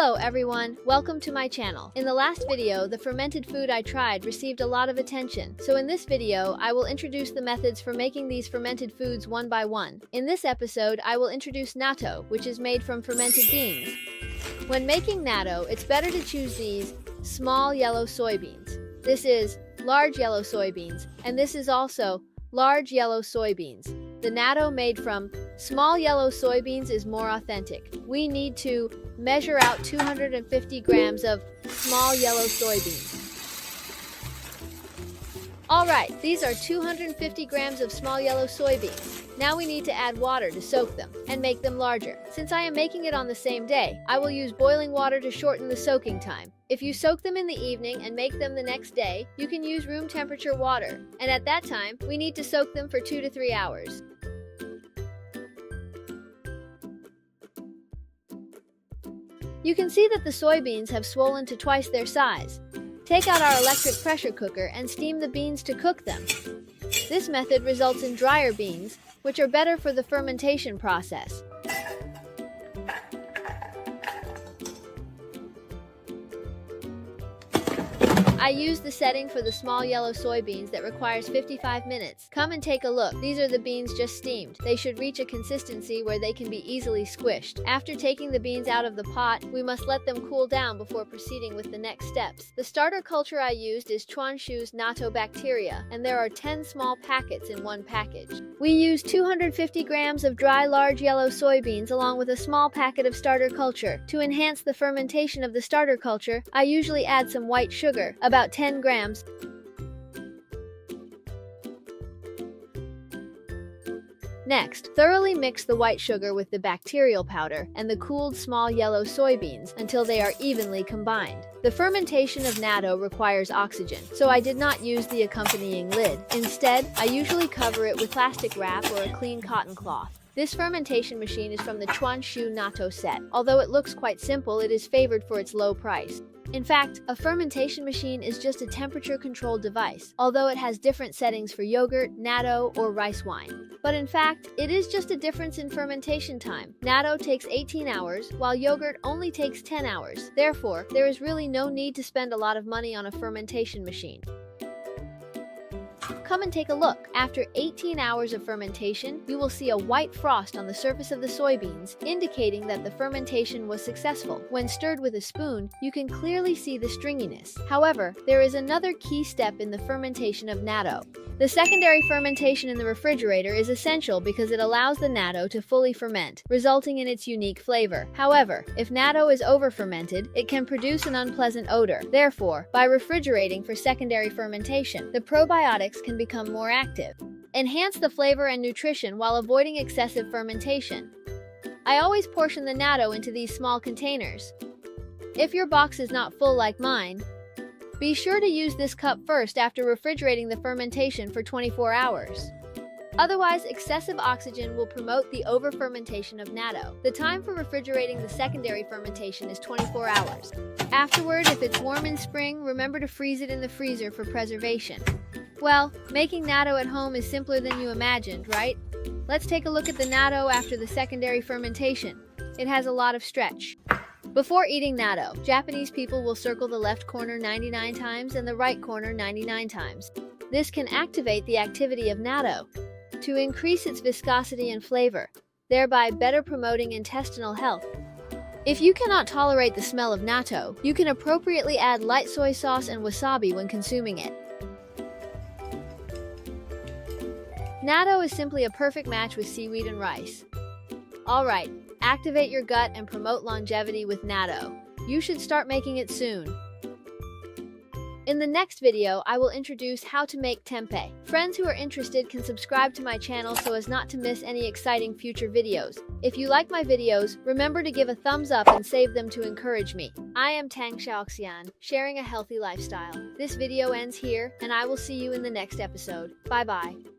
Hello everyone, welcome to my channel. In the last video, the fermented food I tried received a lot of attention. So in this video, I will introduce the methods for making these fermented foods one by one. In this episode, I will introduce natto, which is made from fermented beans. When making natto, it's better to choose these small yellow soybeans. This is large yellow soybeans, and this is also large yellow soybeans. The natto made from small yellow soybeans is more authentic. We need to measure out 250 grams of small yellow soybeans. Alright, these are 250 grams of small yellow soybeans. Now we need to add water to soak them and make them larger. Since I am making it on the same day, I will use boiling water to shorten the soaking time. If you soak them in the evening and make them the next day, you can use room temperature water. And at that time, we need to soak them for 2 to 3 hours. You can see that the soybeans have swollen to twice their size. Take out our electric pressure cooker and steam the beans to cook them. This method results in drier beans, which are better for the fermentation process. I used the setting for the small yellow soybeans that requires 55 minutes. Come and take a look. These are the beans just steamed. They should reach a consistency where they can be easily squished. After taking the beans out of the pot, we must let them cool down before proceeding with the next steps. The starter culture I used is Kawashu's Natto bacteria, and there are 10 small packets in one package. We use 250 grams of dry large yellow soybeans along with a small packet of starter culture. To enhance the fermentation of the starter culture, I usually add some white sugar, about 10 grams. Next, thoroughly mix the white sugar with the bacterial powder and the cooled small yellow soybeans until they are evenly combined. The fermentation of natto requires oxygen, so I did not use the accompanying lid. Instead, I usually cover it with plastic wrap or a clean cotton cloth. This fermentation machine is from the Kawashu Natto set. Although it looks quite simple, it is favored for its low price. In fact, a fermentation machine is just a temperature-controlled device, although it has different settings for yogurt, natto, or rice wine. But in fact, it is just a difference in fermentation time. Natto takes 18 hours, while yogurt only takes 10 hours. Therefore, there is really no need to spend a lot of money on a fermentation machine. Come and take a look. After 18 hours of fermentation, you will see a white frost on the surface of the soybeans, indicating that the fermentation was successful. When stirred with a spoon, you can clearly see the stringiness. However, there is another key step in the fermentation of natto. The secondary fermentation in the refrigerator is essential because it allows the natto to fully ferment, resulting in its unique flavor. However, if natto is over-fermented, it can produce an unpleasant odor. Therefore, by refrigerating for secondary fermentation, the probiotics can become more active. Enhance the flavor and nutrition while avoiding excessive fermentation. I always portion the natto into these small containers. If your box is not full like mine, be sure to use this cup first after refrigerating the fermentation for 24 hours. Otherwise, excessive oxygen will promote the over-fermentation of natto. The time for refrigerating the secondary fermentation is 24 hours. Afterward, if it's warm in spring, remember to freeze it in the freezer for preservation. Well, making natto at home is simpler than you imagined, right? Let's take a look at the natto after the secondary fermentation. It has a lot of stretch. Before eating natto, Japanese people will circle the left corner 99 times and the right corner 99 times. This can activate the activity of natto to increase its viscosity and flavor, thereby better promoting intestinal health. If you cannot tolerate the smell of natto, you can appropriately add light soy sauce and wasabi when consuming it. Natto is simply a perfect match with seaweed and rice. Alright, activate your gut and promote longevity with natto. You should start making it soon. In the next video, I will introduce how to make tempeh. Friends who are interested can subscribe to my channel so as not to miss any exciting future videos. If you like my videos, remember to give a thumbs up and save them to encourage me. I am Tang Xiaoxian, sharing a healthy lifestyle. This video ends here, and I will see you in the next episode. Bye-bye.